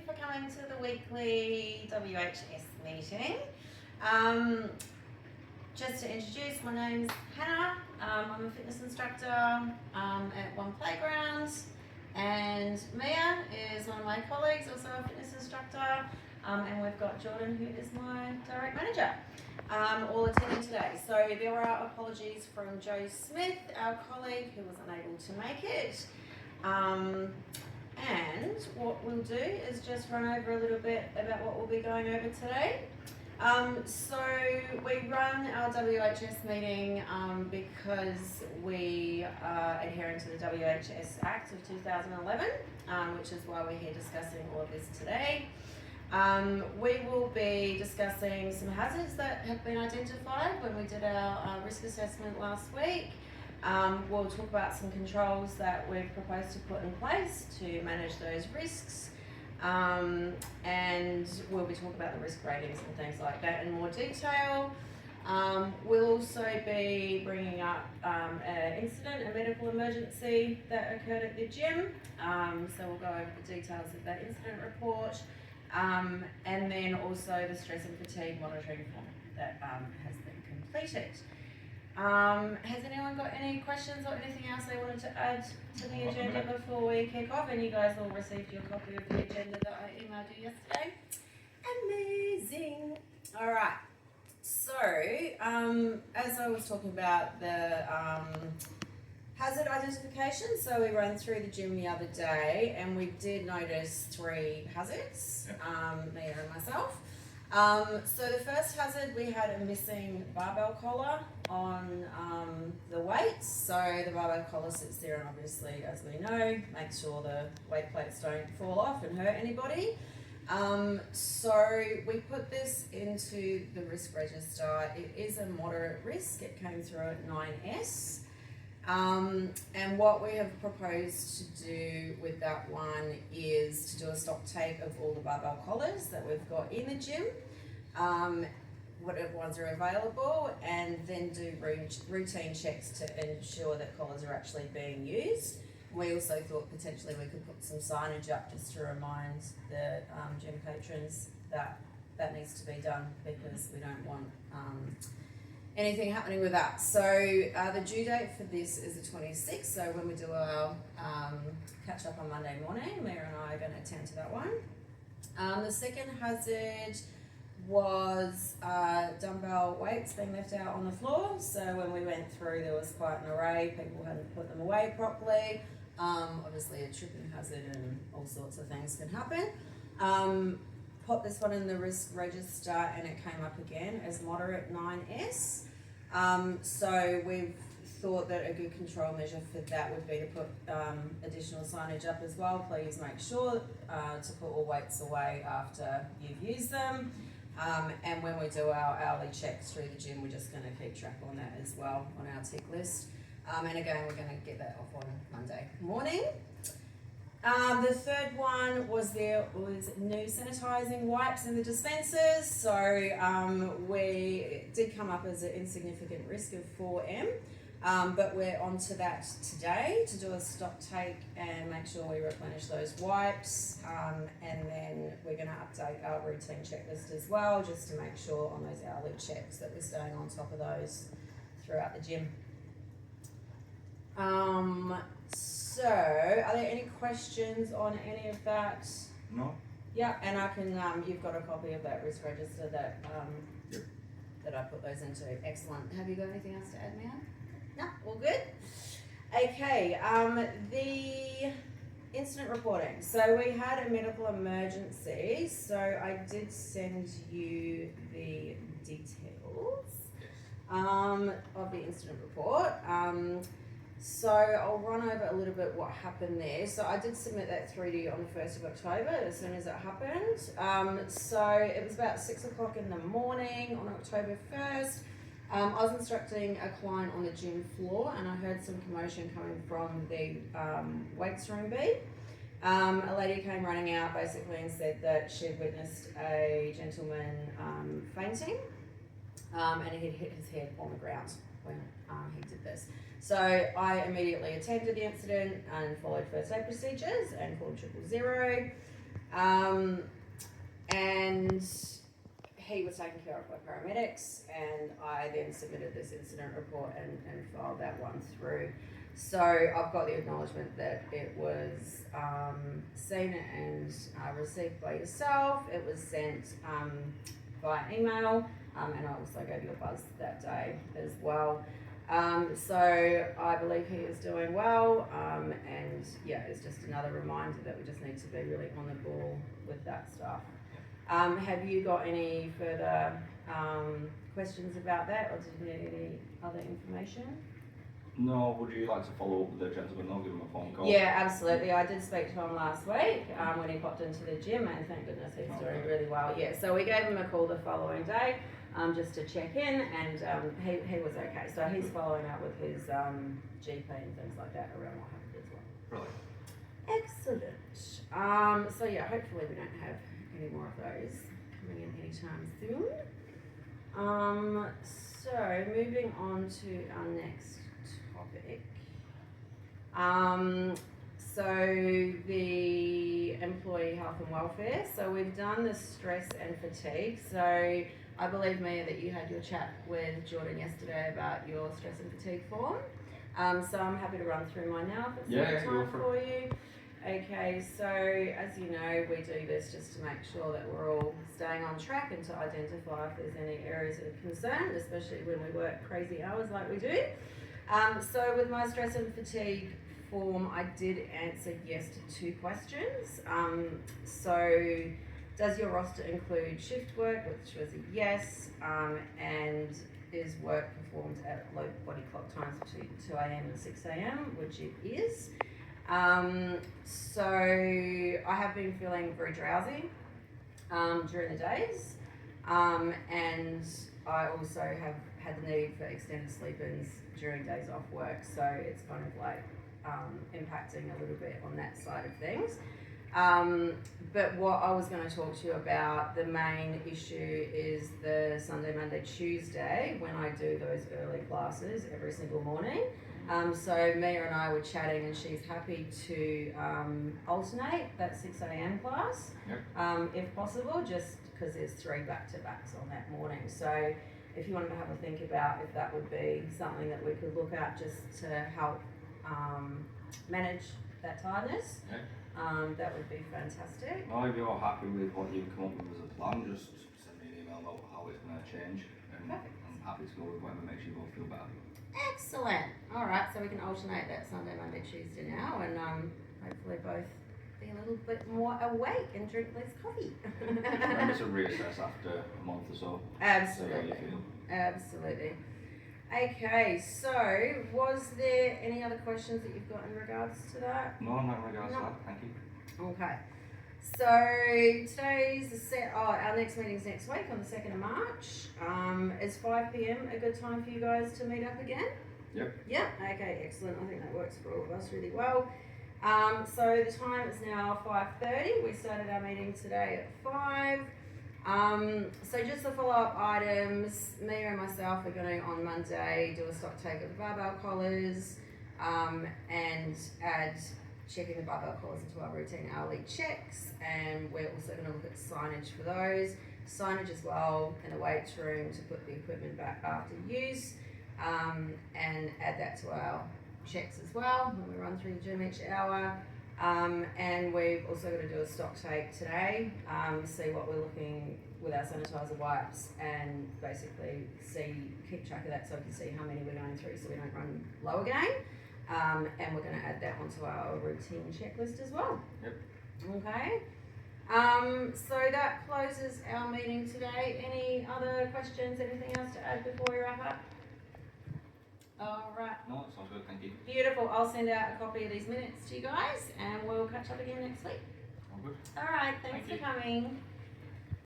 for coming to the weekly WHS meeting. Just to introduce, my name's Hannah. I'm a fitness instructor at One Playground, and Mia is one of my colleagues, also a fitness instructor, and we've got Jordan, who is my direct manager, all attending today. So there are apologies from Joe Smith, our colleague, who was unable to make it. And what we'll do is just run over a little bit about what we'll be going over today. So we run our WHS meeting because we are adhering to the WHS Act of 2011, which is why we're here discussing all of this today. We will be discussing some hazards that have been identified when we did our risk assessment last week. We'll talk about some controls that we've proposed to put in place to manage those risks. And we'll be talking about the risk ratings and things like that in more detail. We'll also be bringing up an incident, a medical emergency that occurred at the gym. So we'll go over the details of that incident report. And then also the stress and fatigue monitoring form that has been completed. Has anyone got any questions or anything else they wanted to add to the agenda before we kick off? And you guys all received your copy of the agenda that I emailed you yesterday. Amazing. All right. So, as I was talking about the hazard identification, so we ran through the gym the other day and we did notice 3 hazards, Mia and myself. So the first hazard, we had a missing barbell collar on the weights. So the barbell collar sits there and obviously, as we know, makes sure the weight plates don't fall off and hurt anybody. So we put this into the risk register. It is a moderate risk. It came through at 9S. And what we have proposed to do with that one is to do a stock take of all the barbell collars that we've got in the gym, whatever ones are available, and then do routine checks to ensure that collars are actually being used. We also thought potentially we could put some signage up just to remind the gym patrons that that needs to be done, because we don't want anything happening with that. So the due date for this is the 26th, so when we do our catch up on Monday morning, Mia and I are going to attend to that one. The second hazard was dumbbell weights being left out on the floor. So when we went through, there was quite an array, people hadn't put them away properly. Obviously a tripping hazard and all sorts of things can happen. Put this one in the risk register and it came up again as moderate 9S. So we've thought that a good control measure for that would be to put additional signage up as well. Please make sure to put all weights away after you've used them. And when we do our hourly checks through the gym, we're just going to keep track on that as well on our tick list. And again, we're going to get that off on Monday morning. The third one was there was new sanitising wipes in the dispensers. So we did come up as an insignificant risk of 4M, but we're onto that today to do a stock take and make sure we replenish those wipes. And then we're going to update our routine checklist as well, just to make sure on those hourly checks that we're staying on top of those throughout the gym. So, are there any questions on any of that? No. Yeah, and I can, you've got a copy of that risk register that that I put those into. Excellent. Have you got anything else to add, Mia? No, all good? Okay, the incident reporting. So we had a medical emergency, so I did send you the details of the incident report. So I'll run over a little bit what happened there. So I did submit that 3D on the 1st of October as soon as it happened. So it was about 6 o'clock in the morning on October 1st. I was instructing a client on the gym floor and I heard some commotion coming from the weights room B. A lady came running out basically and said that she'd witnessed a gentleman fainting and he'd hit his head on the ground when he did this. So I immediately attended the incident and followed first aid procedures and called 000. And he was taken care of by paramedics, and I then submitted this incident report and filed that one through. So I've got the acknowledgement that it was seen and received by yourself. It was sent via email, and I also gave you a buzz that day as well. So I believe he is doing well, and yeah, it's just another reminder that we just need to be really on the ball with that stuff. Have you got any further questions about that, or did you need any other information? No, would you like to follow up with the gentleman? I'll give him a phone call. Yeah, absolutely. I did speak to him last week when he popped into the gym, and thank goodness he's doing really well. Yeah, so we gave him a call the following day just to check in, and he was okay. So he's following up with his GP and things like that around what happened as well. Brilliant. Excellent. So yeah, hopefully we don't have any more of those coming in anytime soon. So moving on to our next topic. So the employee health and welfare. So we've done the stress and fatigue. So I believe, Mia, that you had your chat with Jordan yesterday about your stress and fatigue form. So I'm happy to run through mine now if it's the time for you. Okay, so as you know, we do this just to make sure that we're all staying on track and to identify if there's any areas of concern, especially when we work crazy hours like we do. So with my stress and fatigue form, I did answer yes to 2 questions. So does your roster include shift work, which was a yes, and is work performed at low body clock times between 2 a.m. and 6 a.m., which it is. So I have been feeling very drowsy during the days, and I also have had the need for extended sleep-ins during days off work, so it's kind of like impacting a little bit on that side of things. But what I was going to talk to you about, the main issue is the Sunday, Monday, Tuesday, when I do those early classes every single morning. So Mia and I were chatting, and she's happy to alternate that 6 a.m. class, if possible, just because there's 3 back-to-backs on that morning. So if you wanted to have a think about if that would be something that we could look at just to help manage that tiredness, that would be fantastic. Well, if you're happy with what you've come up with as a plan, just send me an email about how it's going to change, and I'm happy to go with whatever makes you both feel better. Excellent. All right, so we can alternate that Sunday, Monday, Tuesday now, and hopefully both be a little bit more awake and drink less coffee. Remember to reassess after a month or so. Absolutely. Absolutely. Okay, so was there any other questions that you've got in regards to that? No, not in regards to that. Thank you. Okay. So today's the set. Our next meeting's next week on the 2nd of March. Is 5 p.m. a good time for you guys to meet up again? Yep. Yep. Okay, excellent. I think that works for all of us really well. So the time is now 5:30. We started our meeting today at 5. So just the follow-up items, Mia and myself are going to, on Monday, do a stock take of the barbell collars, and add checking the barbell collars into our routine hourly checks, and we're also going to look at signage for those. Signage as well in the weights room to put the equipment back after use, and add that to our checks as well when we run through the gym each hour. And we've also got to do a stock take today, see what we're looking with our sanitizer wipes, and basically keep track of that so we can see how many we're going through so we don't run low again. And we're going to add that onto our routine checklist as well. Yep. Okay. So that closes our meeting today. Any other questions, anything else to add before we wrap up? All right. No, that sounds good. Thank you. Beautiful. I'll send out a copy of these minutes to you guys, and we'll catch up again next week. All good. All right. Thanks for coming.